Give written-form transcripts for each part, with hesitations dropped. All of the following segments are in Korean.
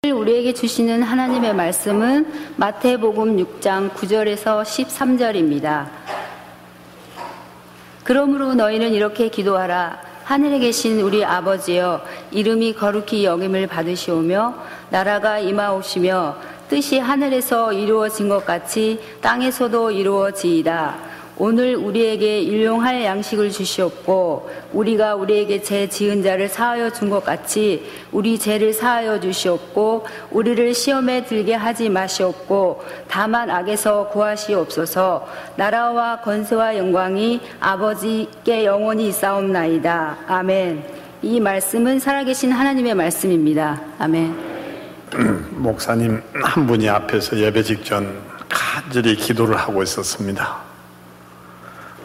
우리에게 주시는 하나님의 말씀은 마태복음 6장 9절에서 13절입니다. 그러므로 너희는 이렇게 기도하라. 하늘에 계신 우리 아버지여, 이름이 거룩히 여김을 받으시오며 나라가 임하오시며 뜻이 하늘에서 이루어진 것 같이 땅에서도 이루어지이다. 오늘 우리에게 일용할 양식을 주시옵고 우리가 우리에게 죄 지은 자를 사하여 준 것 같이 우리 죄를 사하여 주시옵고 우리를 시험에 들게 하지 마시옵고 다만 악에서 구하시옵소서. 나라와 권세와 영광이 아버지께 영원히 있사옵나이다. 아멘. 이 말씀은 살아계신 하나님의 말씀입니다. 아멘. 목사님 한 분이 앞에서 예배 직전 간절히 기도를 하고 있었습니다.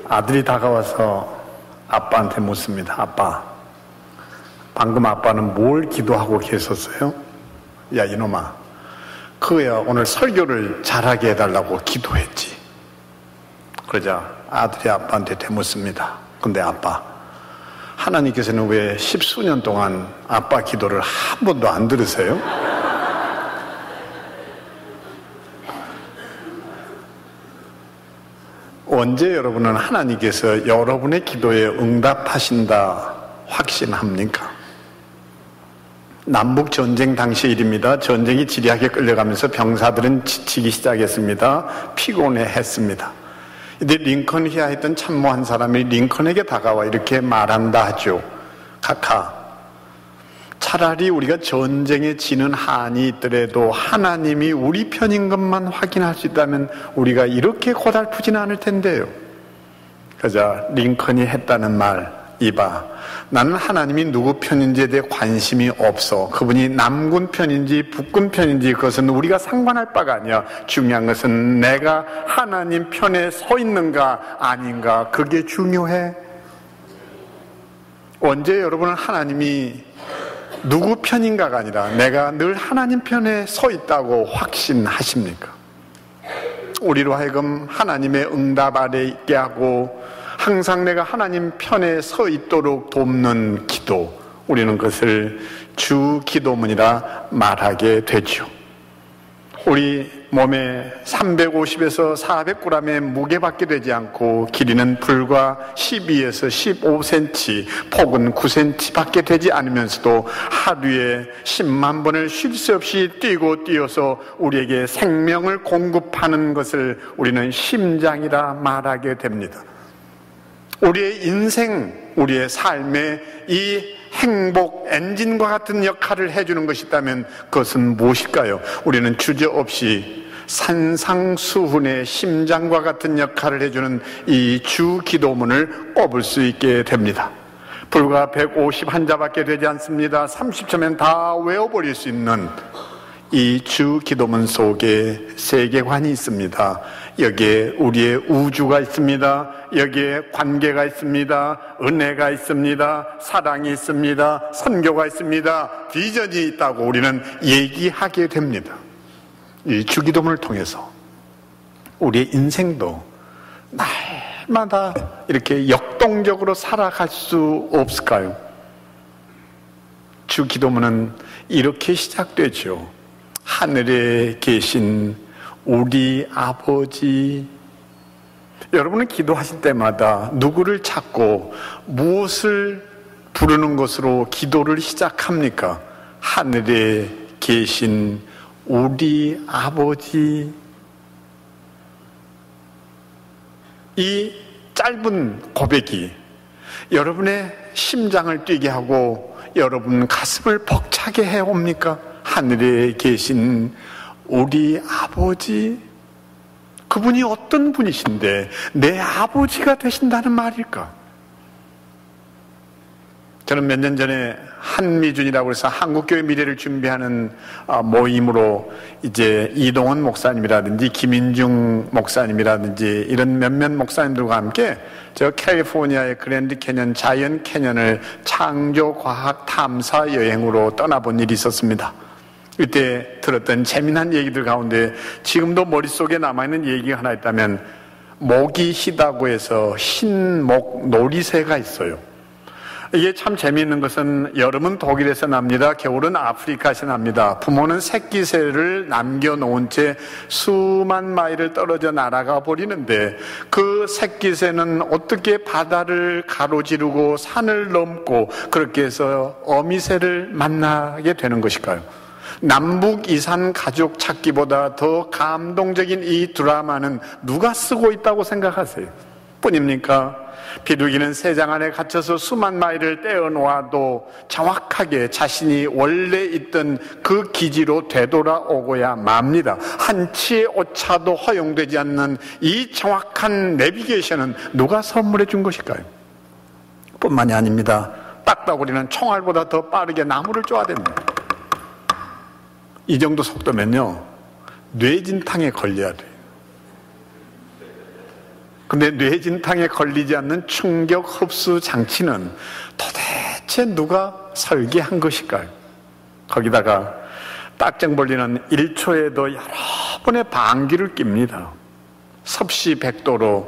아들이 다가와서 아빠한테 묻습니다. 아빠, 방금 아빠는 뭘 기도하고 계셨어요? 야 이놈아, 그거야 오늘 설교를 잘하게 해달라고 기도했지. 그러자 아들이 아빠한테 되묻습니다. 근데 아빠, 하나님께서는 왜 10수년 동안 아빠 기도를 한 번도 안 들으세요? 언제 여러분은 하나님께서 여러분의 기도에 응답하신다 확신합니까? 남북전쟁 당시 일입니다. 전쟁이 지리하게 끌려가면서 병사들은 지치기 시작했습니다. 피곤해했습니다. 근데 링컨 희화했던 참모 한 사람이 링컨에게 다가와 이렇게 말한다 하죠. 카카, 차라리 우리가 전쟁에 지는 한이 있더라도 하나님이 우리 편인 것만 확인할 수 있다면 우리가 이렇게 고달프지는 않을 텐데요. 그러자 링컨이 했다는 말, 이봐, 나는 하나님이 누구 편인지에 대해 관심이 없어. 그분이 남군 편인지 북군 편인지 그것은 우리가 상관할 바가 아니야. 중요한 것은 내가 하나님 편에 서 있는가 아닌가, 그게 중요해. 언제 여러분은 하나님이 누구 편인가가 아니라 내가 늘 하나님 편에 서 있다고 확신하십니까? 우리로 하여금 하나님의 응답 아래 있게 하고 항상 내가 하나님 편에 서 있도록 돕는 기도, 우리는 그것을 주 기도문이라 말하게 되죠. 우리 몸에 350에서 400g의 무게밖에 되지 않고 길이는 불과 12에서 15cm, 폭은 9cm밖에 되지 않으면서도 하루에 10만 번을 쉴 새 없이 뛰고 뛰어서 우리에게 생명을 공급하는 것을 우리는 심장이라 말하게 됩니다. 우리의 인생, 우리의 삶에 이 행복 엔진과 같은 역할을 해주는 것이 있다면 그것은 무엇일까요? 우리는 주저없이 산상수훈의 심장과 같은 역할을 해주는 이 주 기도문을 꼽을 수 있게 됩니다. 불과 151자밖에 되지 않습니다. 30초면 다 외워버릴 수 있는 이 주 기도문 속에 세계관이 있습니다. 여기에 우리의 우주가 있습니다. 여기에 관계가 있습니다. 은혜가 있습니다. 사랑이 있습니다. 선교가 있습니다. 비전이 있다고 우리는 얘기하게 됩니다. 이 주기도문을 통해서 우리의 인생도 날마다 이렇게 역동적으로 살아갈 수 없을까요? 주기도문은 이렇게 시작되죠. 하늘에 계신 우리 아버지. 여러분은 기도하실 때마다 누구를 찾고 무엇을 부르는 것으로 기도를 시작합니까? 하늘에 계신 우리 아버지. 이 짧은 고백이 여러분의 심장을 뛰게 하고 여러분 가슴을 벅차게 해옵니까? 하늘에 계신 우리 아버지. 그분이 어떤 분이신데 내 아버지가 되신다는 말일까? 저는 몇 년 전에 한미준이라고 해서 한국교회 미래를 준비하는 모임으로 이제 이동원 목사님이라든지 김인중 목사님이라든지 이런 몇몇 목사님들과 함께 저 캘리포니아의 그랜드 캐년, 자이언 캐년을 창조과학 탐사 여행으로 떠나본 일이 있었습니다. 이때 들었던 재미난 얘기들 가운데 지금도 머릿속에 남아있는 얘기가 하나 있다면, 목이 희다고 해서 흰목 놀이새가 있어요. 이게 참 재미있는 것은 여름은 독일에서 납니다. 겨울은 아프리카에서 납니다. 부모는 새끼새를 남겨놓은 채 수만 마일을 떨어져 날아가 버리는데 그 새끼새는 어떻게 바다를 가로지르고 산을 넘고 그렇게 해서 어미새를 만나게 되는 것일까요? 남북 이산 가족 찾기보다 더 감동적인 이 드라마는 누가 쓰고 있다고 생각하세요? 뿐입니까? 비둘기는 새장 안에 갇혀서 수만 마일을 떼어놓아도 정확하게 자신이 원래 있던 그 기지로 되돌아오고야 맙니다. 한치의 오차도 허용되지 않는 이 정확한 내비게이션은 누가 선물해 준 것일까요? 뿐만이 아닙니다. 딱따구리는 총알보다 더 빠르게 나무를 쪼아댑니다. 이 정도 속도면요, 뇌진탕에 걸려야 돼요. 근데 뇌진탕에 걸리지 않는 충격 흡수 장치는 도대체 누가 설계한 것일까요? 거기다가 딱정벌리는 1초에도 여러 번의 방귀를 낍니다. 섭씨 100도로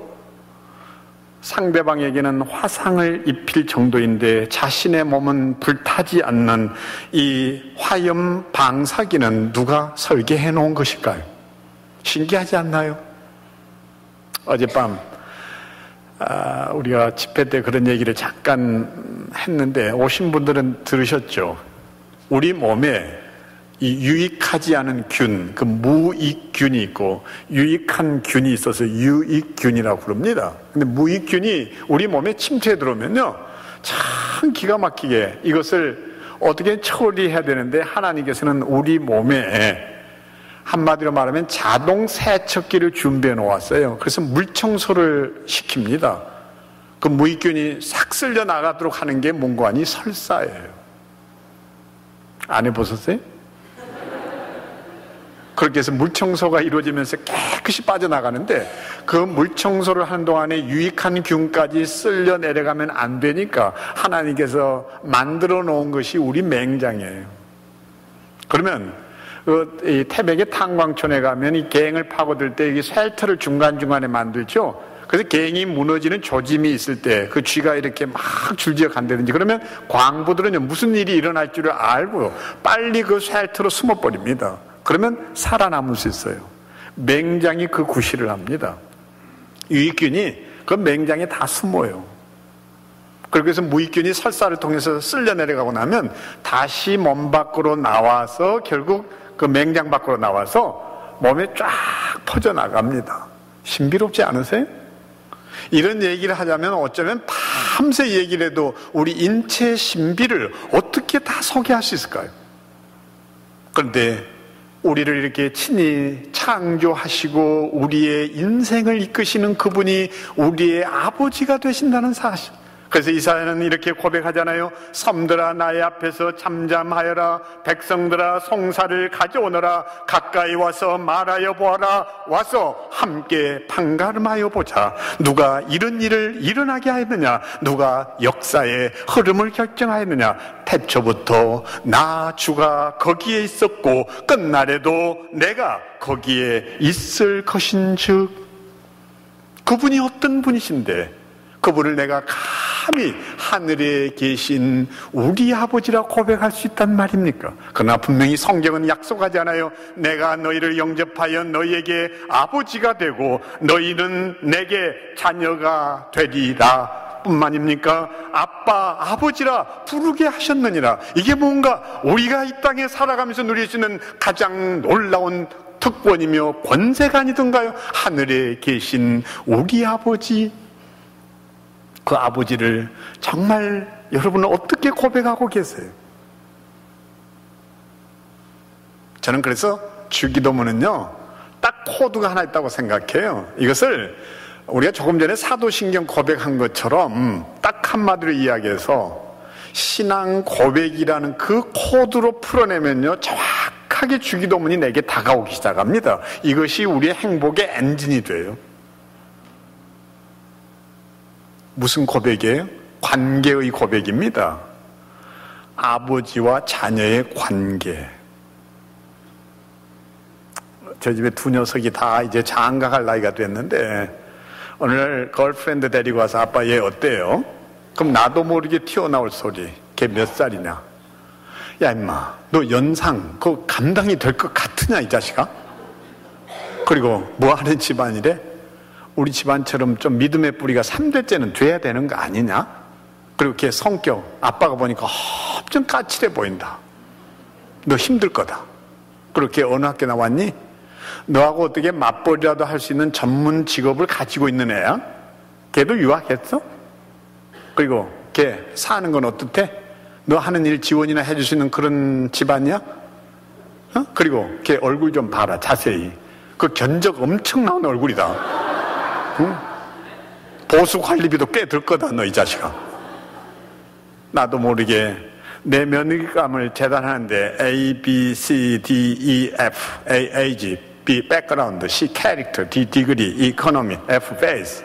상대방에게는 화상을 입힐 정도인데 자신의 몸은 불타지 않는 이 화염 방사기는 누가 설계해 놓은 것일까요? 신기하지 않나요? 어젯밤 우리가 집회 때 그런 얘기를 잠깐 했는데 오신 분들은 들으셨죠? 우리 몸에 이 유익하지 않은 균, 그 무익균이 있고 유익한 균이 있어서 유익균이라고 부릅니다. 근데 무익균이 우리 몸에 침투해 들어오면요, 참 기가 막히게 이것을 어떻게 처리해야 되는데 하나님께서는 우리 몸에 한마디로 말하면 자동 세척기를 준비해 놓았어요. 그래서 물청소를 시킵니다. 그 무익균이 싹 쓸려 나가도록 하는 게 뭔가 아니 설사예요. 안 해보셨어요? 그렇게 해서 물청소가 이루어지면서 깨끗이 빠져나가는데 그 물청소를 하는 동안에 유익한 균까지 쓸려 내려가면 안 되니까 하나님께서 만들어 놓은 것이 우리 맹장이에요. 그러면 이 태백의 탄광촌에 가면 이 갱을 파고들 때 이 쉘터를 중간중간에 만들죠. 그래서 갱이 무너지는 조짐이 있을 때 그 쥐가 이렇게 막 줄지어 간다든지 그러면 광부들은요, 무슨 일이 일어날 줄을 알고 빨리 그 쉘터로 숨어버립니다. 그러면 살아남을 수 있어요. 맹장이 그 구실을 합니다. 유익균이 그 맹장에 다 숨어요. 그래서 무익균이 설사를 통해서 쓸려 내려가고 나면 다시 몸 밖으로 나와서 결국 그 맹장 밖으로 나와서 몸에 쫙 퍼져나갑니다. 신비롭지 않으세요? 이런 얘기를 하자면 어쩌면 밤새 얘기를 해도 우리 인체의 신비를 어떻게 다 소개할 수 있을까요? 그런데 우리를 이렇게 친히 창조하시고 우리의 인생을 이끄시는 그분이 우리의 아버지가 되신다는 사실. 그래서 이사야는 이렇게 고백하잖아요. 섬들아 나의 앞에서 잠잠하여라. 백성들아 송사를 가져오너라. 가까이 와서 말하여 보아라. 와서 함께 판가름하여 보자. 누가 이런 일을 일어나게 하였느냐? 누가 역사의 흐름을 결정하였느냐? 태초부터 나 주가 거기에 있었고 끝날에도 내가 거기에 있을 것인즉. 그분이 어떤 분이신데 그분을 내가 감히 하늘에 계신 우리 아버지라 고백할 수 있단 말입니까? 그러나 분명히 성경은 약속하지 않아요. 내가 너희를 영접하여 너희에게 아버지가 되고 너희는 내게 자녀가 되리라 뿐만입니까? 아빠, 아버지라 부르게 하셨느니라. 이게 뭔가 우리가 이 땅에 살아가면서 누릴 수 있는 가장 놀라운 특권이며 권세가 아니던가요? 하늘에 계신 우리 아버지, 그 아버지를 정말 여러분은 어떻게 고백하고 계세요? 저는 그래서 주기도문은요, 딱 코드가 하나 있다고 생각해요. 이것을 우리가 조금 전에 사도신경 고백한 것처럼 딱 한마디로 이야기해서 신앙 고백이라는 그 코드로 풀어내면요, 정확하게 주기도문이 내게 다가오기 시작합니다. 이것이 우리의 행복의 엔진이 돼요. 무슨 고백이에요? 관계의 고백입니다. 아버지와 자녀의 관계. 저희 집에 두 녀석이 다 이제 장가갈 나이가 됐는데 오늘 걸프렌드 데리고 와서 아빠 얘 어때요? 그럼 나도 모르게 튀어나올 소리. 걔 몇 살이냐? 야 임마, 너 연상 그거 감당이 될 것 같으냐 이 자식아? 그리고 뭐 하는 집안이래? 우리 집안처럼 좀 믿음의 뿌리가 3대째는 돼야 되는 거 아니냐? 그리고 걔 성격 아빠가 보니까 엄청 까칠해 보인다. 너 힘들 거다. 그리고 걔 어느 학교 나왔니? 너하고 어떻게 맞벌이라도 할 수 있는 전문 직업을 가지고 있는 애야? 걔도 유학했어? 그리고 걔 사는 건 어떻대? 너 하는 일 지원이나 해줄 수 있는 그런 집안이야? 어? 그리고 걔 얼굴 좀 봐라 자세히. 그 견적 엄청 나온 얼굴이다. 응? 보수 관리비도 꽤 들 거다 너 이 자식아. 나도 모르게 내 며느리감을 재단하는데 A, B, C, D, E, F, A, Age, B, 백그라운드, C, 캐릭터, D, 디그리, 이코노미, F, 베이스.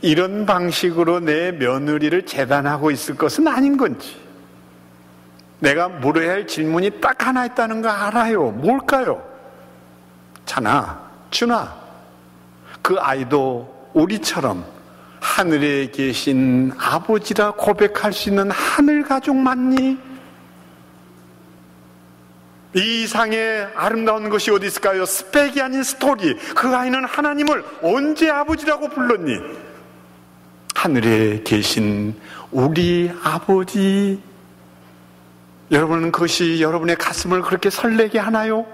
이런 방식으로 내 며느리를 재단하고 있을 것은 아닌 건지. 내가 물어야 할 질문이 딱 하나 있다는 거 알아요. 뭘까요? 찬아, 준아, 그 아이도 우리처럼 하늘에 계신 아버지라 고백할 수 있는 하늘 가족 맞니? 이 이상의 아름다운 것이 어디 있을까요? 스펙이 아닌 스토리. 그 아이는 하나님을 언제 아버지라고 불렀니? 하늘에 계신 우리 아버지. 여러분은 그것이 여러분의 가슴을 그렇게 설레게 하나요?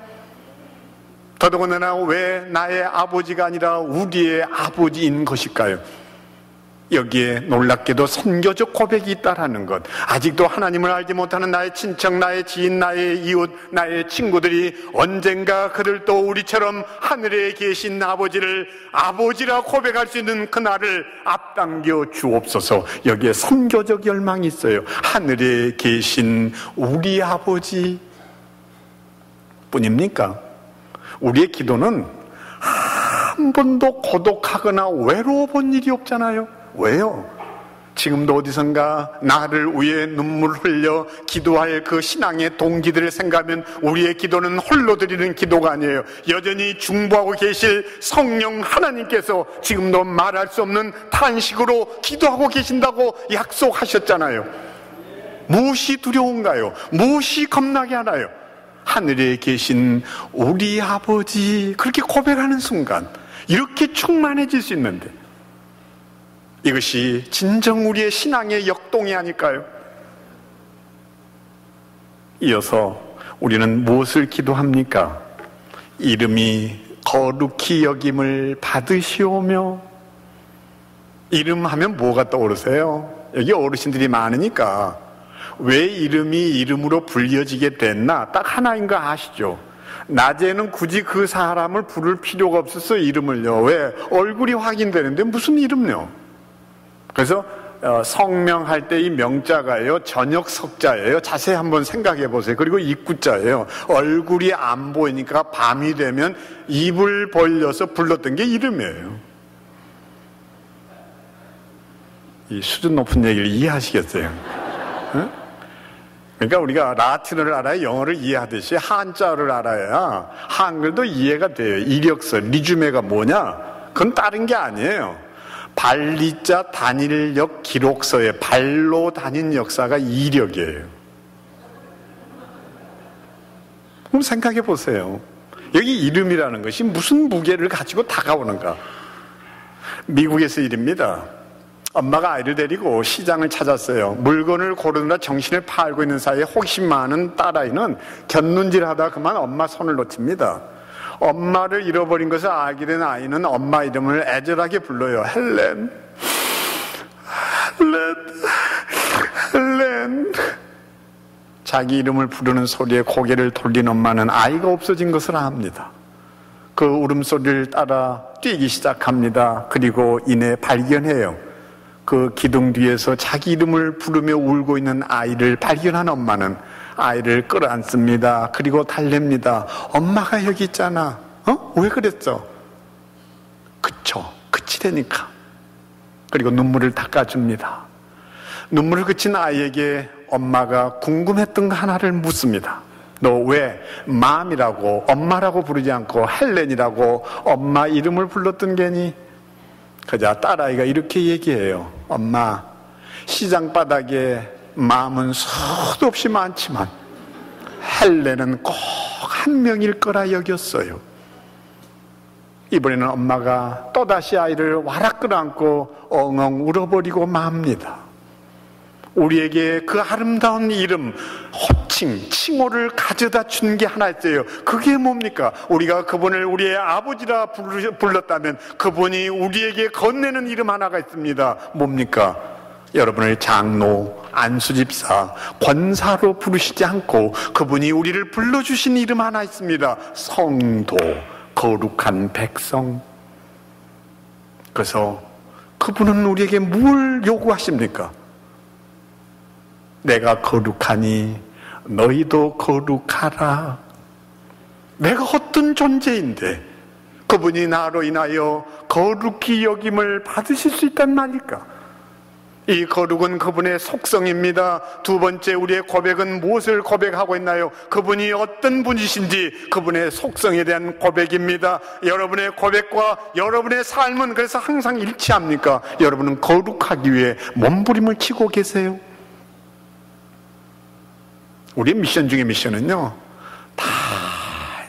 더더군다나 왜 나의 아버지가 아니라 우리의 아버지인 것일까요? 여기에 놀랍게도 선교적 고백이 있다라는 것. 아직도 하나님을 알지 못하는 나의 친척, 나의 지인, 나의 이웃, 나의 친구들이 언젠가 그들도 우리처럼 하늘에 계신 아버지를 아버지라 고백할 수 있는 그날을 앞당겨 주옵소서. 여기에 선교적 열망이 있어요. 하늘에 계신 우리 아버지 뿐입니까? 우리의 기도는 한 번도 고독하거나 외로워 본 일이 없잖아요. 왜요? 지금도 어디선가 나를 위해 눈물 흘려 기도할 그 신앙의 동기들을 생각하면 우리의 기도는 홀로 드리는 기도가 아니에요. 여전히 중보하고 계실 성령 하나님께서 지금도 말할 수 없는 탄식으로 기도하고 계신다고 약속하셨잖아요. 무엇이 두려운가요? 무엇이 겁나게 하나요? 하늘에 계신 우리 아버지, 그렇게 고백하는 순간 이렇게 충만해질 수 있는데, 이것이 진정 우리의 신앙의 역동이 아닐까요? 이어서 우리는 무엇을 기도합니까? 이름이 거룩히 여김을 받으시오며. 이름하면 뭐가 떠오르세요? 여기 어르신들이 많으니까 왜 이름이 이름으로 불려지게 됐나 딱 하나인 거 아시죠? 낮에는 굳이 그 사람을 부를 필요가 없어서 이름을요. 왜? 얼굴이 확인되는데 무슨 이름요? 그래서 성명할 때 이 명자가요, 저녁 석자예요. 자세히 한번 생각해 보세요. 그리고 입구자예요. 얼굴이 안 보이니까 밤이 되면 입을 벌려서 불렀던 게 이름이에요. 이 수준 높은 얘기를 이해하시겠어요? 응? 그러니까 우리가 라틴어를 알아야 영어를 이해하듯이 한자를 알아야 한글도 이해가 돼요. 이력서, 리주메가 뭐냐? 그건 다른 게 아니에요. 발리자 단일역 기록서에 발로 다닌 역사가 이력이에요. 그럼 생각해 보세요. 여기 이름이라는 것이 무슨 무게를 가지고 다가오는가? 미국에서 일입니다. 엄마가 아이를 데리고 시장을 찾았어요. 물건을 고르느라 정신을 팔고 있는 사이에 호기심 많은 딸아이는 곁눈질하다 그만 엄마 손을 놓칩니다. 엄마를 잃어버린 것을 알게 된 아이는 엄마 이름을 애절하게 불러요. 헬렌, 헬렌, 헬렌. 자기 이름을 부르는 소리에 고개를 돌린 엄마는 아이가 없어진 것을 압니다. 그 울음소리를 따라 뛰기 시작합니다. 그리고 이내 발견해요. 그 기둥 뒤에서 자기 이름을 부르며 울고 있는 아이를 발견한 엄마는 아이를 끌어안습니다. 그리고 달랩니다. 엄마가 여기 있잖아. 왜 그랬어? 그쳐. 그치라니까. 그리고 눈물을 닦아줍니다. 눈물을 그친 아이에게 엄마가 궁금했던 거 하나를 묻습니다. 너 왜 맘이라고 엄마라고 부르지 않고 헬렌이라고 엄마 이름을 불렀던 게니? 그자 딸아이가 이렇게 얘기해요. 엄마, 시장 바닥에 맘은 수도 없이 많지만 헬렌은 꼭 한 명일 거라 여겼어요. 이번에는 엄마가 또다시 아이를 와락 끌어안고 엉엉 울어버리고 맙니다. 우리에게 그 아름다운 이름, 호칭, 칭호를 가져다 준 게 하나 있어요. 그게 뭡니까? 우리가 그분을 우리의 아버지라 불렀다면 그분이 우리에게 건네는 이름 하나가 있습니다. 뭡니까? 여러분을 장로, 안수집사, 권사로 부르시지 않고 그분이 우리를 불러주신 이름 하나 있습니다. 성도, 거룩한 백성. 그래서 그분은 우리에게 뭘 요구하십니까? 내가 거룩하니 너희도 거룩하라. 내가 어떤 존재인데 그분이 나로 인하여 거룩히 여김을 받으실 수 있단 말일까? 이 거룩은 그분의 속성입니다. 두 번째, 우리의 고백은 무엇을 고백하고 있나요? 그분이 어떤 분이신지 그분의 속성에 대한 고백입니다. 여러분의 고백과 여러분의 삶은 그래서 항상 일치합니까? 여러분은 거룩하기 위해 몸부림을 치고 계세요. 우리의 미션 중에 미션은요,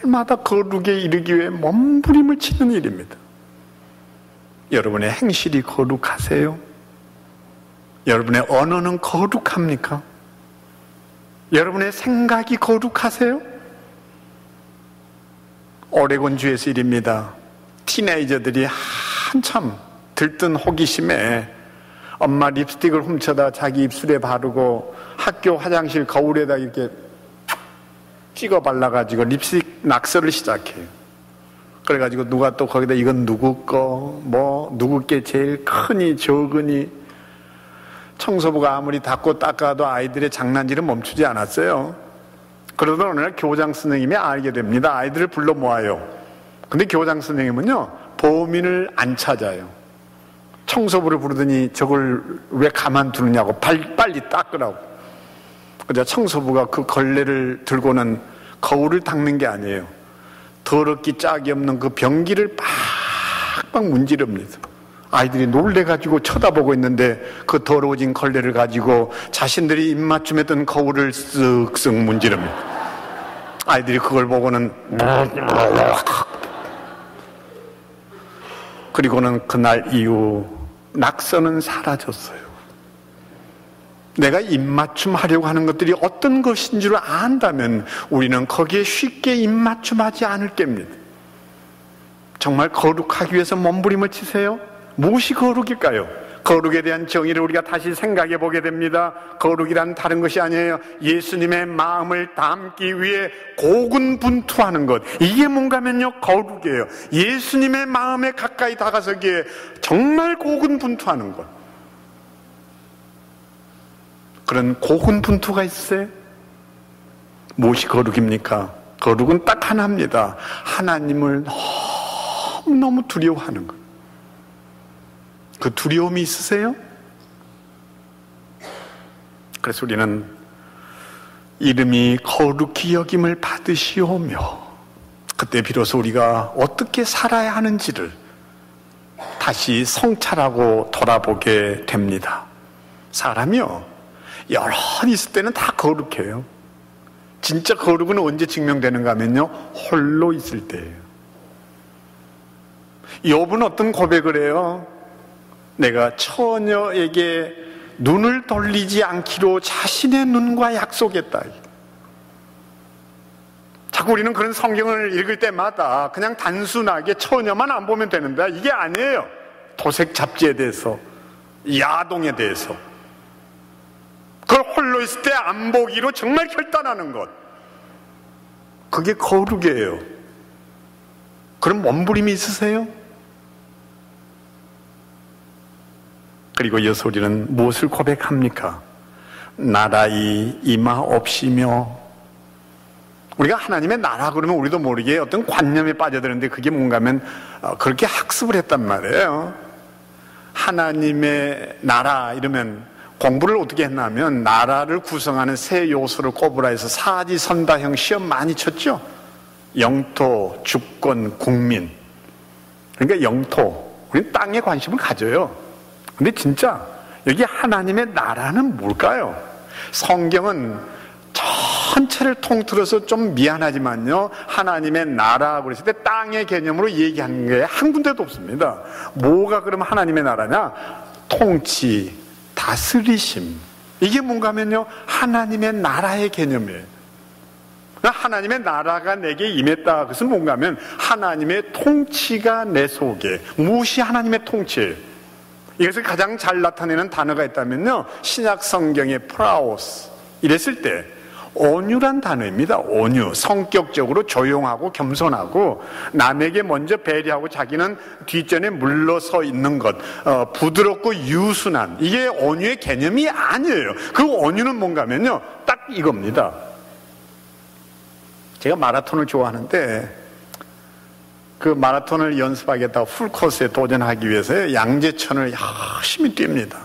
달마다 거룩에 이르기 위해 몸부림을 치는 일입니다. 여러분의 행실이 거룩하세요? 여러분의 언어는 거룩합니까? 여러분의 생각이 거룩하세요? 오레곤주에서 일입니다. 티네이저들이 한참 들뜬 호기심에 엄마 립스틱을 훔쳐다 자기 입술에 바르고 학교 화장실 거울에다 이렇게 찍어 발라가지고 립스틱 낙서를 시작해요. 그래가지고 누가 또 거기다 이건 누구 거, 뭐 누구 게 제일 크니 적으니. 청소부가 아무리 닦고 닦아도 아이들의 장난질은 멈추지 않았어요. 그러던 어느 날 교장 선생님이 알게 됩니다. 아이들을 불러 모아요. 근데 교장 선생님은요, 범인을 안 찾아요. 청소부를 부르더니 저걸 왜 가만두느냐고, 빨리 닦으라고. 그래서 청소부가 그 걸레를 들고는 거울을 닦는 게 아니에요. 더럽기 짝이 없는 그 변기를 빡빡 문지릅니다. 아이들이 놀래가지고 쳐다보고 있는데 그 더러워진 걸레를 가지고 자신들이 입맞춤했던 거울을 쓱쓱 문지릅니다. 아이들이 그걸 보고는 그리고는 그날 이후 낙서는 사라졌어요. 내가 입맞춤 하려고 하는 것들이 어떤 것인 줄 안다면 우리는 거기에 쉽게 입맞춤하지 않을 겁니다. 정말 거룩하기 위해서 몸부림을 치세요? 무엇이 거룩일까요? 거룩에 대한 정의를 우리가 다시 생각해 보게 됩니다. 거룩이란 다른 것이 아니에요. 예수님의 마음을 담기 위해 고군분투하는 것. 이게 뭔가면요, 거룩이에요. 예수님의 마음에 가까이 다가서기에 정말 고군분투하는 것. 그런 고군분투가 있어요. 무엇이 거룩입니까? 거룩은 딱 하나입니다. 하나님을 너무너무 두려워하는 것. 그 두려움이 있으세요? 그래서 우리는 이름이 거룩히 여김을 받으시오며 그때 비로소 우리가 어떻게 살아야 하는지를 다시 성찰하고 돌아보게 됩니다. 사람이요, 여럿 있을 때는 다 거룩해요. 진짜 거룩은 언제 증명되는가 하면요, 홀로 있을 때예요. 욥은 어떤 고백을 해요? 내가 처녀에게 눈을 돌리지 않기로 자신의 눈과 약속했다. 자꾸 우리는 그런 성경을 읽을 때마다 그냥 단순하게 처녀만 안 보면 되는데 이게 아니에요. 도색 잡지에 대해서, 야동에 대해서, 그걸 홀로 있을 때 안 보기로 정말 결단하는 것, 그게 거룩이에요. 그럼 몸부림이 있으세요? 그리고 이어서 우리는 무엇을 고백합니까? 나라의 임하옵시며. 우리가 하나님의 나라 그러면 우리도 모르게 어떤 관념에 빠져드는데 그게 뭔가 하면 그렇게 학습을 했단 말이에요. 하나님의 나라 이러면 공부를 어떻게 했냐면 나라를 구성하는 세 요소를 꼽으라 해서 사지선다형 시험 많이 쳤죠. 영토, 주권, 국민. 그러니까 영토, 우리는 땅에 관심을 가져요. 근데 진짜 여기 하나님의 나라는 뭘까요? 성경은 전체를 통틀어서 좀 미안하지만요, 하나님의 나라 그랬을 때 땅의 개념으로 얘기하는 게 한 군데도 없습니다. 뭐가 그러면 하나님의 나라냐? 통치, 다스리심. 이게 뭔가 하면요, 하나님의 나라의 개념이에요. 하나님의 나라가 내게 임했다. 그것은 뭔가 하면 하나님의 통치가 내 속에. 무엇이 하나님의 통치예요? 이것을 가장 잘 나타내는 단어가 있다면요, 신약 성경의 프라오스 이랬을 때 온유란 단어입니다. 온유. 성격적으로 조용하고 겸손하고 남에게 먼저 배려하고 자기는 뒷전에 물러서 있는 것, 부드럽고 유순한, 이게 온유의 개념이 아니에요. 그 온유는 뭔가 하면요, 딱 이겁니다. 제가 마라톤을 좋아하는데 그 마라톤을 연습하겠다고 풀코스에 도전하기 위해서 양재천을 열심히 뜁니다.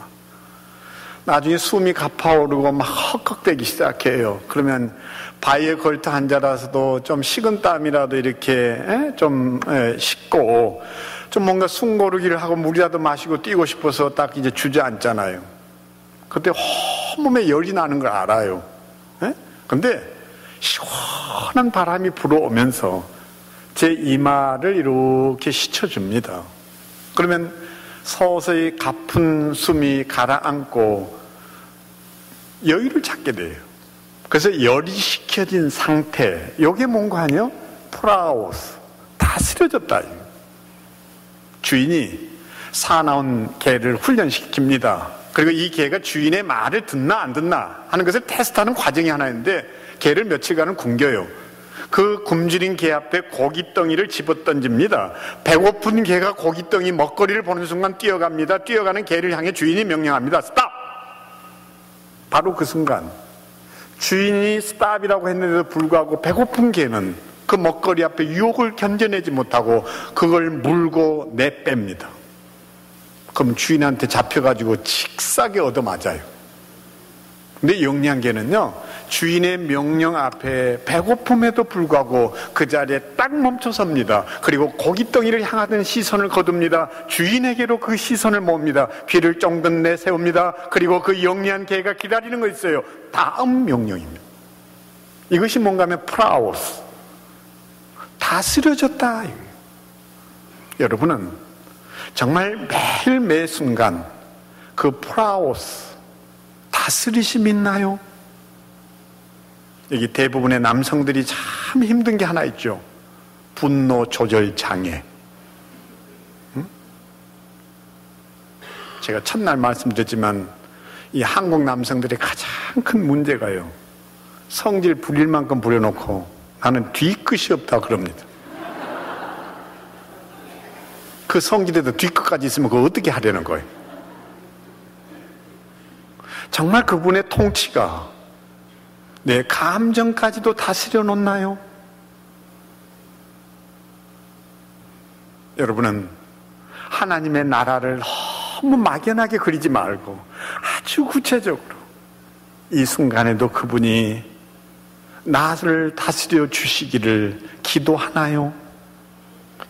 나중에 숨이 가파오르고 막 헉헉대기 시작해요. 그러면 바위에 걸터 앉아라서도 좀 식은 땀이라도 이렇게 좀 씻고 좀 뭔가 숨고르기를 하고 물이라도 마시고 뛰고 싶어서 딱 이제 주저앉잖아요. 그때 온몸에 열이 나는 걸 알아요. 근데 시원한 바람이 불어오면서 제 이마를 이렇게 씻어줍니다. 그러면 서서히 가쁜 숨이 가라앉고 여유를 찾게 돼요. 그래서 열이 식혀진 상태, 이게 뭔가 하냐? 프라오스, 다스려졌다. 주인이 사나운 개를 훈련시킵니다. 그리고 이 개가 주인의 말을 듣나 안 듣나 하는 것을 테스트하는 과정이 하나 있는데, 개를 며칠간은 굶겨요. 그 굶주린 개 앞에 고깃덩이를 집어던집니다. 배고픈 개가 고깃덩이 먹거리를 보는 순간 뛰어갑니다. 뛰어가는 개를 향해 주인이 명령합니다. 스탑! 바로 그 순간 주인이 스탑이라고 했는데도 불구하고 배고픈 개는 그 먹거리 앞에 유혹을 견뎌내지 못하고 그걸 물고 내뺍니다. 그럼 주인한테 잡혀가지고 칙싸게 얻어맞아요. 근데 영리한 개는요, 주인의 명령 앞에 배고픔에도 불구하고 그 자리에 딱 멈춰섭니다. 그리고 고깃덩이를 향하던 시선을 거둡니다. 주인에게로 그 시선을 모읍니다. 귀를 쫑긋 내세웁니다. 그리고 그 영리한 개가 기다리는 거 있어요. 다음 명령입니다. 이것이 뭔가 하면 프라오스, 다스려졌다. 여러분은 정말 매일 매 순간 그 프라오스, 다스리심 있나요? 여기 대부분의 남성들이 참 힘든 게 하나 있죠. 분노 조절 장애. 제가 첫날 말씀드렸지만 이 한국 남성들의 가장 큰 문제가요, 성질 부릴 만큼 부려놓고 나는 뒤끝이 없다 그럽니다. 그 성질에도 뒤끝까지 있으면 그거 어떻게 하려는 거예요? 정말 그분의 통치가 내 감정까지도 다스려 놓나요? 여러분은 하나님의 나라를 너무 막연하게 그리지 말고 아주 구체적으로 이 순간에도 그분이 나를 다스려 주시기를 기도하나요?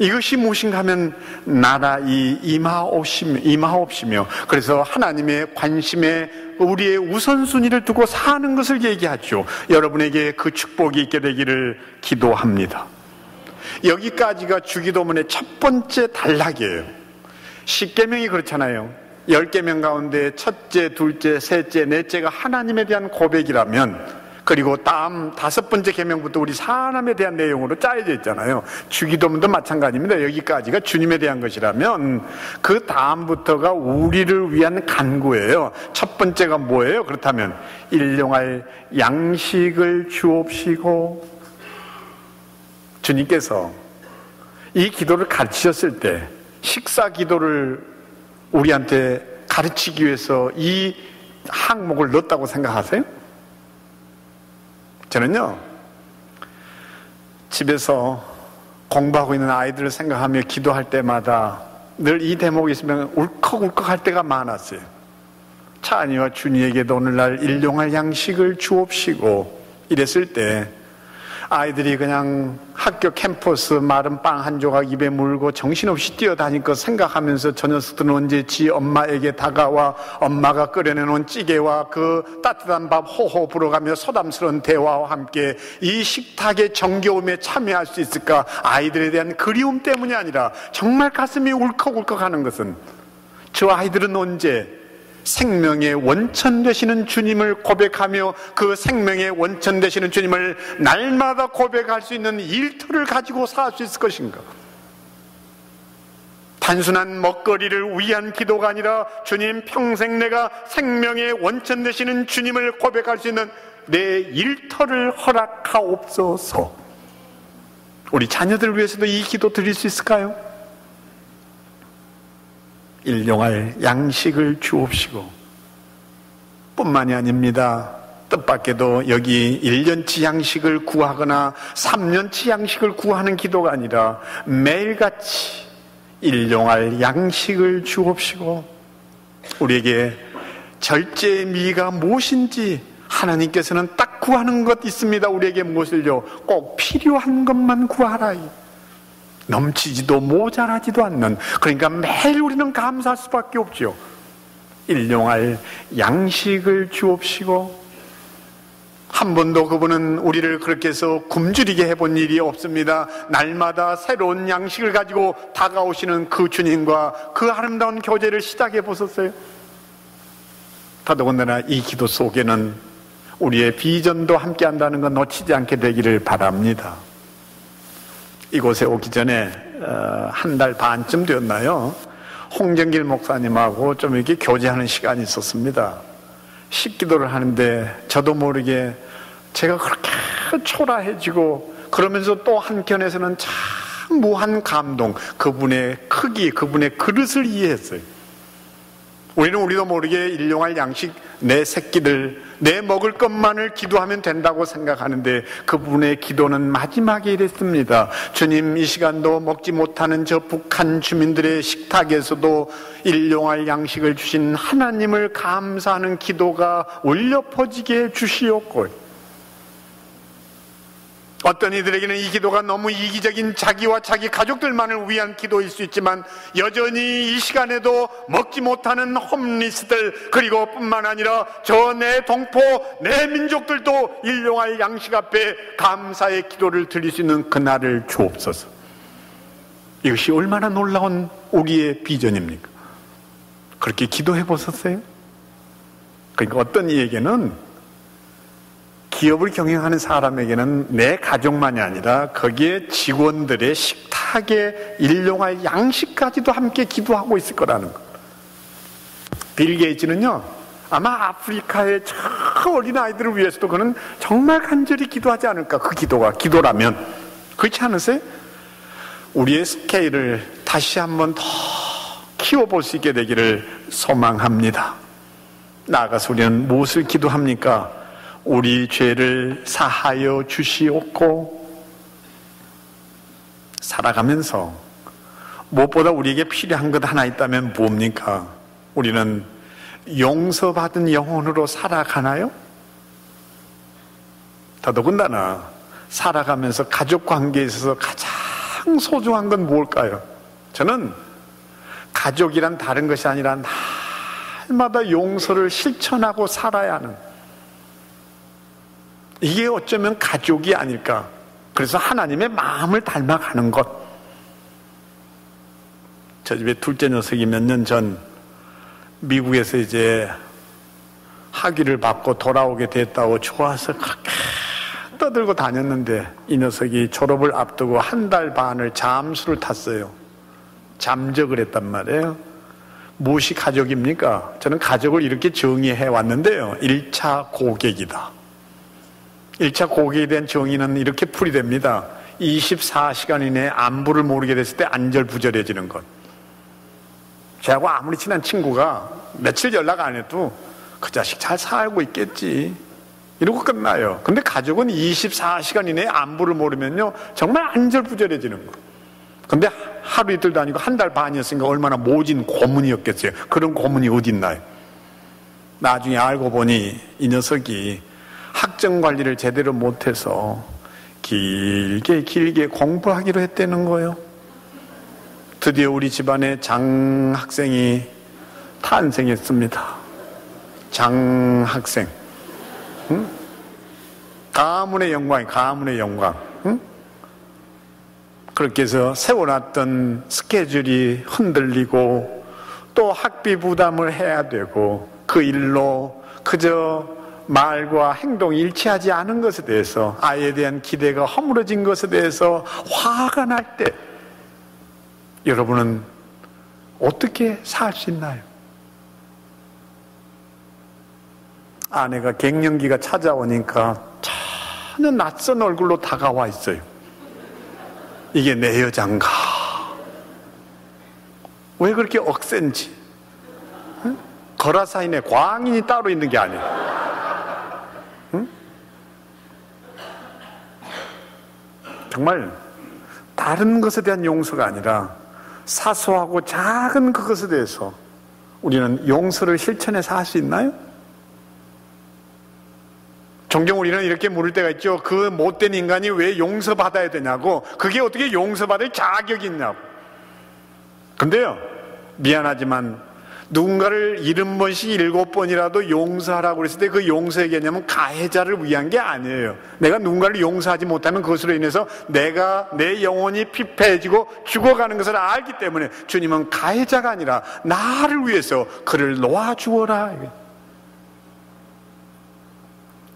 이것이 무엇인가 하면 나라의 임하옵시며, 그래서 하나님의 관심에 우리의 우선순위를 두고 사는 것을 얘기하죠. 여러분에게 그 축복이 있게 되기를 기도합니다. 여기까지가 주기도문의 첫 번째 단락이에요. 10계명이 그렇잖아요. 10계명 가운데 첫째, 둘째, 셋째, 넷째가 하나님에 대한 고백이라면, 그리고 다음 5번째 계명부터 우리 사람에 대한 내용으로 짜여져 있잖아요. 주기도문도 마찬가지입니다. 여기까지가 주님에 대한 것이라면 그 다음부터가 우리를 위한 간구예요. 첫 번째가 뭐예요? 그렇다면 일용할 양식을 주옵시고. 주님께서 이 기도를 가르치셨을 때 식사 기도를 우리한테 가르치기 위해서 이 항목을 넣었다고 생각하세요? 저는요, 집에서 공부하고 있는 아이들을 생각하며 기도할 때마다 늘 이 대목이 있으면 울컥울컥 할 때가 많았어요. 차은이와 준이에게도 오늘날 일용할 양식을 주옵시고 이랬을 때 아이들이 그냥 학교 캠퍼스 마른 빵 한 조각 입에 물고 정신없이 뛰어다닐 것 생각하면서 저 녀석들은 언제 지 엄마에게 다가와 엄마가 끓여내놓은 찌개와 그 따뜻한 밥 호호 불어가며 소담스러운 대화와 함께 이 식탁의 정겨움에 참여할 수 있을까? 아이들에 대한 그리움 때문이 아니라 정말 가슴이 울컥울컥하는 것은 저 아이들은 언제 생명의 원천 되시는 주님을 고백하며 그 생명의 원천 되시는 주님을 날마다 고백할 수 있는 일터를 가지고 살 수 있을 것인가? 단순한 먹거리를 위한 기도가 아니라 주님 평생 내가 생명의 원천 되시는 주님을 고백할 수 있는 내 일터를 허락하옵소서. 우리 자녀들을 위해서도 이 기도 드릴 수 있을까요? 일용할 양식을 주옵시고 뿐만이 아닙니다. 뜻밖에도 여기 1년치 양식을 구하거나 3년치 양식을 구하는 기도가 아니라 매일같이 일용할 양식을 주옵시고 우리에게 절제의 미가 무엇인지 하나님께서는 딱 구하는 것 있습니다. 우리에게 무엇을요? 꼭 필요한 것만 구하라. 넘치지도 모자라지도 않는, 그러니까 매일 우리는 감사할 수밖에 없죠. 일용할 양식을 주옵시고 한 번도 그분은 우리를 그렇게 해서 굶주리게 해본 일이 없습니다. 날마다 새로운 양식을 가지고 다가오시는 그 주님과 그 아름다운 교제를 시작해 보셨어요? 더더군다나 이 기도 속에는 우리의 비전도 함께 한다는 건 놓치지 않게 되기를 바랍니다. 이곳에 오기 전에 한 달 반쯤 되었나요? 홍정길 목사님하고 좀 이렇게 교제하는 시간이 있었습니다. 식기도를 하는데 저도 모르게 제가 그렇게 초라해지고 그러면서 또 한켠에서는 참 무한 감동, 그분의 크기, 그분의 그릇을 이해했어요. 우리도 모르게 일용할 양식, 내 새끼들, 내 먹을 것만을 기도하면 된다고 생각하는데 그분의 기도는 마지막에 이랬습니다. 주님, 이 시간도 먹지 못하는 저 북한 주민들의 식탁에서도 일용할 양식을 주신 하나님을 감사하는 기도가 울려 퍼지게 해 주시옵고, 어떤 이들에게는 이 기도가 너무 이기적인 자기와 자기 가족들만을 위한 기도일 수 있지만 여전히 이 시간에도 먹지 못하는 홈리스들, 그리고 뿐만 아니라 저 내 동포, 내 민족들도 일용할 양식 앞에 감사의 기도를 드릴 수 있는 그날을 주옵소서. 이것이 얼마나 놀라운 우리의 비전입니까? 그렇게 기도해 보셨어요? 그러니까 어떤 이에게는, 기업을 경영하는 사람에게는 내 가족만이 아니라 거기에 직원들의 식탁에 일용할 양식까지도 함께 기도하고 있을 거라는 것. 빌 게이츠는요, 아마 아프리카의 저 어린 아이들을 위해서도 그는 정말 간절히 기도하지 않을까. 그 기도가 기도라면. 그렇지 않으세요? 우리의 스케일을 다시 한번 더 키워볼 수 있게 되기를 소망합니다. 나아가서 우리는 무엇을 기도합니까? 우리 죄를 사하여 주시옵고, 살아가면서 무엇보다 우리에게 필요한 것 하나 있다면 뭡니까? 우리는 용서받은 영혼으로 살아가나요? 더더군다나 살아가면서 가족 관계에 있어서 가장 소중한 건 무엇일까요? 저는 가족이란 다른 것이 아니라 날마다 용서를 실천하고 살아야 하는, 이게 어쩌면 가족이 아닐까. 그래서 하나님의 마음을 닮아가는 것. 저 집에 둘째 녀석이 몇 년 전 미국에서 이제 학위를 받고 돌아오게 됐다고 좋아서 그렇게 떠들고 다녔는데, 이 녀석이 졸업을 앞두고 한 달 반을 잠수를 탔어요. 잠적을 했단 말이에요. 무엇이 가족입니까? 저는 가족을 이렇게 정의해 왔는데요, 1차 고객이다. 1차 고객에 대한 정의는 이렇게 풀이됩니다. 24시간 이내에 안부를 모르게 됐을 때 안절부절해지는 것. 저하고 아무리 친한 친구가 며칠 연락 안 해도 그 자식 잘 살고 있겠지 이러고 끝나요. 근데 가족은 24시간 이내에 안부를 모르면요 정말 안절부절해지는 것. 근데 하루 이틀도 아니고 한 달 반이었으니까 얼마나 모진 고문이었겠어요. 그런 고문이 어디 있나요? 나중에 알고 보니 이 녀석이 학점 관리를 제대로 못해서 길게 공부하기로 했다는 거예요. 드디어 우리 집안에 장 학생이 탄생했습니다. 장 학생. 응? 가문의 영광이 가문의 영광. 응? 그렇게 해서 세워놨던 스케줄이 흔들리고 또 학비 부담을 해야 되고 그 일로 그저 말과 행동이 일치하지 않은 것에 대해서 아이에 대한 기대가 허물어진 것에 대해서 화가 날 때 여러분은 어떻게 살 수 있나요? 아내가 갱년기가 찾아오니까 전혀 낯선 얼굴로 다가와 있어요. 이게 내 여잔가? 왜 그렇게 억센지? 응? 거라사인에 광인이 따로 있는 게 아니에요. 응? 정말 다른 것에 대한 용서가 아니라 사소하고 작은 그것에 대해서 우리는 용서를 실천해서 할 수 있나요? 종종 우리는 이렇게 물을 때가 있죠. 그 못된 인간이 왜 용서받아야 되냐고. 그게 어떻게 용서받을 자격이 있냐고. 근데요, 미안하지만 누군가를 70번씩 7번이라도 용서하라고 그랬을 때 그 용서의 개념은 가해자를 위한 게 아니에요. 내가 누군가를 용서하지 못하면 그것으로 인해서 내 영혼이 피폐해지고 죽어가는 것을 알기 때문에 주님은 가해자가 아니라 나를 위해서 그를 놓아주어라.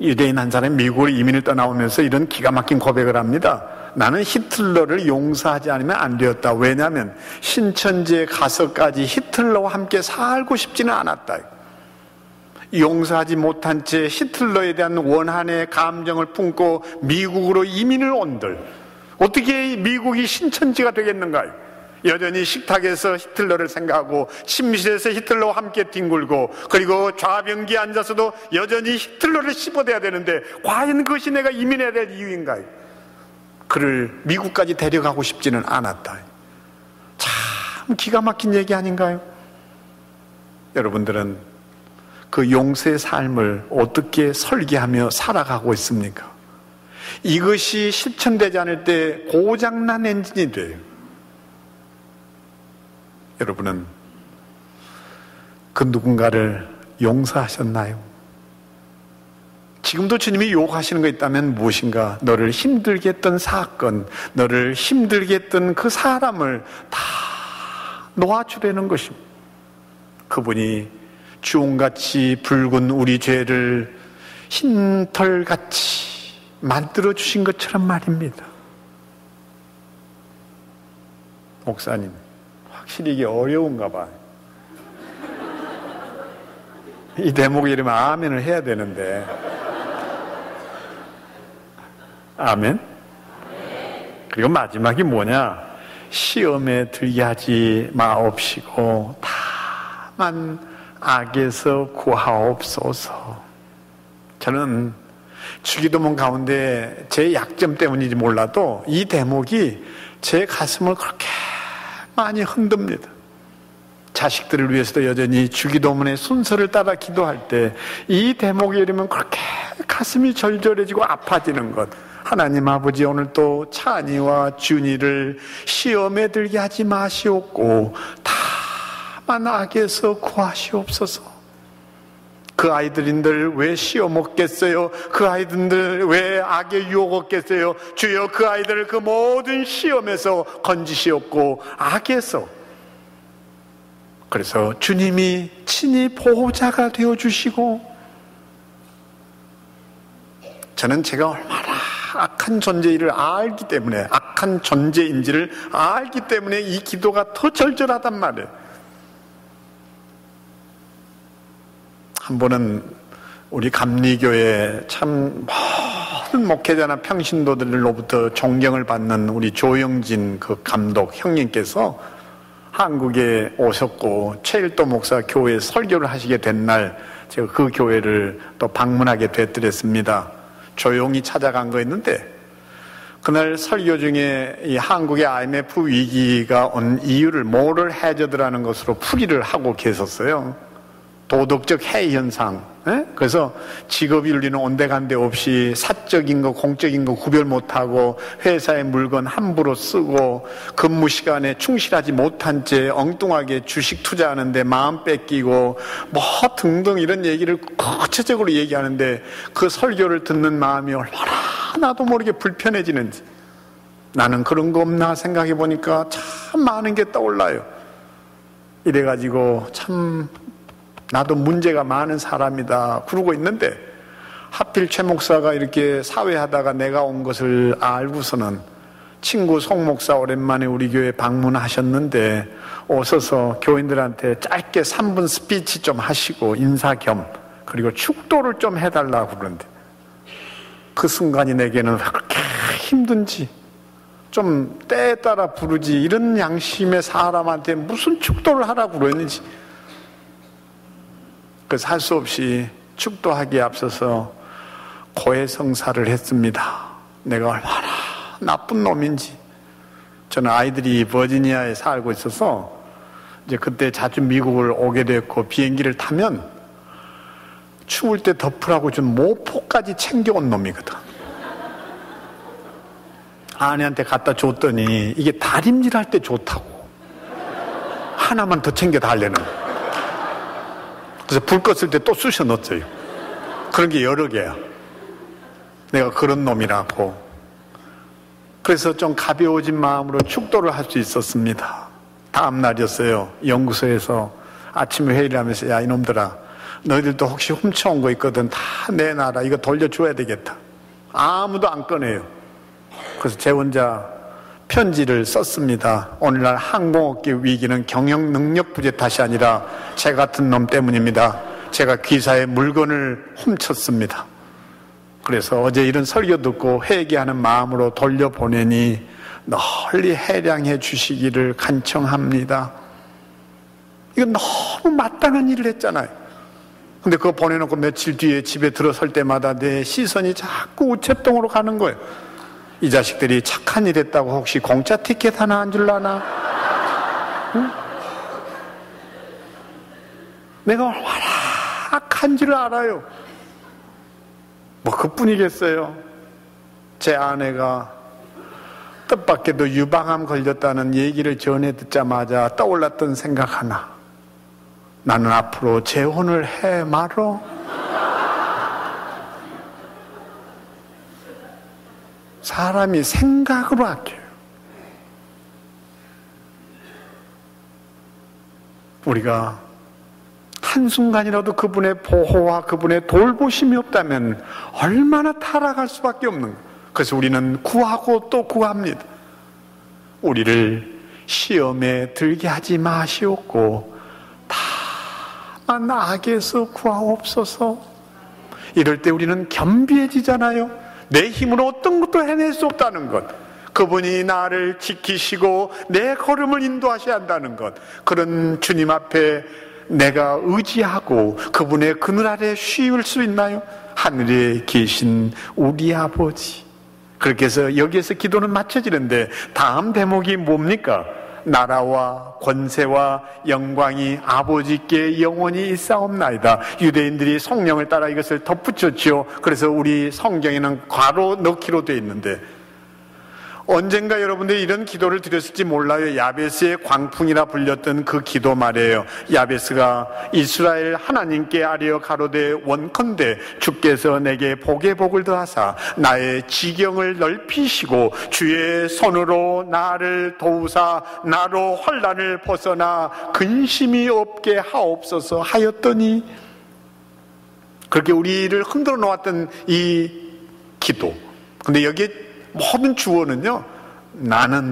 유대인 한 사람이 미국으로 이민을 떠나오면서 이런 기가 막힌 고백을 합니다. 나는 히틀러를 용서하지 않으면 안 되었다. 왜냐하면 신천지에 가서까지 히틀러와 함께 살고 싶지는 않았다. 용서하지 못한 채 히틀러에 대한 원한의 감정을 품고 미국으로 이민을 온들 어떻게 미국이 신천지가 되겠는가요? 여전히 식탁에서 히틀러를 생각하고 침실에서 히틀러와 함께 뒹굴고 그리고 좌변기에 앉아서도 여전히 히틀러를 씹어대야 되는데 과연 그것이 내가 이민해야 될 이유인가요? 그를 미국까지 데려가고 싶지는 않았다. 참 기가 막힌 얘기 아닌가요? 여러분들은 그 용서의 삶을 어떻게 설계하며 살아가고 있습니까? 이것이 실천되지 않을 때 고장난 엔진이 돼요. 여러분은 그 누군가를 용서하셨나요? 지금도 주님이 요구하시는 거 있다면 무엇인가? 너를 힘들게 했던 사건, 너를 힘들게 했던 그 사람을 다 놓아주려는 것입니다. 그분이 주홍같이 붉은 우리 죄를 흰털같이 만들어주신 것처럼 말입니다. 목사님, 확실히 이게 어려운가 봐요. 이 대목에 이르면 아멘을 해야 되는데. 아멘? 그리고 마지막이 뭐냐? 시험에 들게 하지 마옵시고 다만 악에서 구하옵소서. 저는 주기도문 가운데 제 약점 때문인지 몰라도 이 대목이 제 가슴을 그렇게 많이 흔듭니다. 자식들을 위해서도 여전히 주기도문의 순서를 따라 기도할 때 이 대목에 이르면 그렇게 가슴이 절절해지고 아파지는 것. 하나님 아버지, 오늘 또 찬이와 준이를 시험에 들게 하지 마시옵고 다만 악에서 구하시옵소서. 그 아이들인들 왜 시험 얻겠어요? 그 아이들인들 왜 악의 유혹 얻겠어요? 주여, 그 아이들을 그 모든 시험에서 건지시옵고 악에서. 그래서 주님이 친히 보호자가 되어주시고, 저는 제가 얼마나 악한 존재를 알기 때문에, 악한 존재인지를 알기 때문에 이 기도가 더 절절하단 말이에요. 한 번은 우리 감리교회 참 모든 목회자나 평신도들로부터 존경을 받는 우리 조영진 그 감독 형님께서 한국에 오셨고 최일도 목사 교회 설교를 하시게 된 날 제가 그 교회를 또 방문하게 됐더랬습니다. 조용히 찾아간 거였는데 그날 설교 중에 이 한국의 IMF 위기가 온 이유를 모럴 해저드라는 것으로 풀이를 하고 계셨어요. 도덕적 해이 현상, 그래서 직업윤리는 온데간데 없이 사적인 거 공적인 거 구별 못하고 회사의 물건 함부로 쓰고 근무 시간에 충실하지 못한 채 엉뚱하게 주식 투자하는데 마음 뺏기고 뭐 등등 이런 얘기를 구체적으로 얘기하는데 그 설교를 듣는 마음이 얼마나 나도 모르게 불편해지는지, 나는 그런 거 없나 생각해 보니까 참 많은 게 떠올라요. 이래가지고 참 나도 문제가 많은 사람이다 그러고 있는데, 하필 최 목사가 이렇게 사회하다가 내가 온 것을 알고서는 친구 송 목사 오랜만에 우리 교회 방문하셨는데 오셔서 교인들한테 짧게 3분 스피치 좀 하시고 인사 겸 그리고 축도를 좀 해달라고 그러는데, 그 순간이 내게는 왜 그렇게 힘든지, 좀 때에 따라 부르지 이런 양심의 사람한테 무슨 축도를 하라고 그러는지, 그래서 할 수 없이 축도하기에 앞서서 고해성사를 했습니다. 내가 얼마나 나쁜 놈인지. 저는 아이들이 버지니아에 살고 있어서 이제 그때 자주 미국을 오게 됐고, 비행기를 타면 추울 때 덮으라고 준 모포까지 챙겨온 놈이거든. 아내한테 갖다 줬더니 이게 다림질할 때 좋다고 하나만 더 챙겨 달래는. 그래서 불 껐을 때 또 쑤셔 넣었어요. 그런 게 여러 개야. 내가 그런 놈이라고. 그래서 좀 가벼워진 마음으로 축도를 할 수 있었습니다. 다음 날이었어요. 연구소에서 아침 회의를 하면서, 야 이놈들아, 너희들도 혹시 훔쳐온 거 있거든 다 내놔라. 이거 돌려줘야 되겠다. 아무도 안 꺼내요. 그래서 제 혼자 편지를 썼습니다. 오늘날 항공업계 위기는 경영 능력 부재 탓이 아니라 제 같은 놈 때문입니다. 제가 기사의 물건을 훔쳤습니다. 그래서 어제 이런 설교 듣고 회개하는 마음으로 돌려보내니 널리 해량해 주시기를 간청합니다. 이건 너무 마땅한 일을 했잖아요. 근데 그거 보내놓고 며칠 뒤에 집에 들어설 때마다 내 시선이 자꾸 우체통으로 가는 거예요. 이 자식들이 착한 일 했다고 혹시 공짜 티켓 하나 안 줄라나? 응? 내가 얼마나 악한지를 알아요. 뭐 그뿐이겠어요. 제 아내가 뜻밖에도 유방암 걸렸다는 얘기를 전해 듣자마자 떠올랐던 생각 하나. 나는 앞으로 재혼을 해 말어? 사람이 생각으로 아껴요. 우리가 한순간이라도 그분의 보호와 그분의 돌보심이 없다면 얼마나 타락할 수밖에 없는 거예요. 그래서 우리는 구하고 또 구합니다. 우리를 시험에 들게 하지 마시옵고 다만 악에서 구하옵소서. 이럴 때 우리는 겸비해지잖아요. 내 힘으로 어떤 것도 해낼 수 없다는 것, 그분이 나를 지키시고 내 걸음을 인도하셔야 한다는 것, 그런 주님 앞에 내가 의지하고 그분의 그늘 아래 쉬울 수 있나요? 하늘에 계신 우리 아버지. 그렇게 해서 여기에서 기도는 맞춰지는데 다음 대목이 뭡니까? 나라와 권세와 영광이 아버지께 영원히 있사옵나이다. 유대인들이 성령을 따라 이것을 덧붙였죠. 그래서 우리 성경에는 괄호 넣기로 되어 있는데, 언젠가 여러분들이 이런 기도를 드렸을지 몰라요. 야베스의 광풍이라 불렸던 그 기도 말이에요. 야베스가 이스라엘 하나님께 아뢰어 가로되 원컨대 주께서 내게 복에 복을 더하사 나의 지경을 넓히시고 주의 손으로 나를 도우사 나로 환난을 벗어나 근심이 없게 하옵소서 하였더니, 그렇게 우리를 흔들어 놓았던 이 기도. 근데 여기에 모든 주어는요, 나는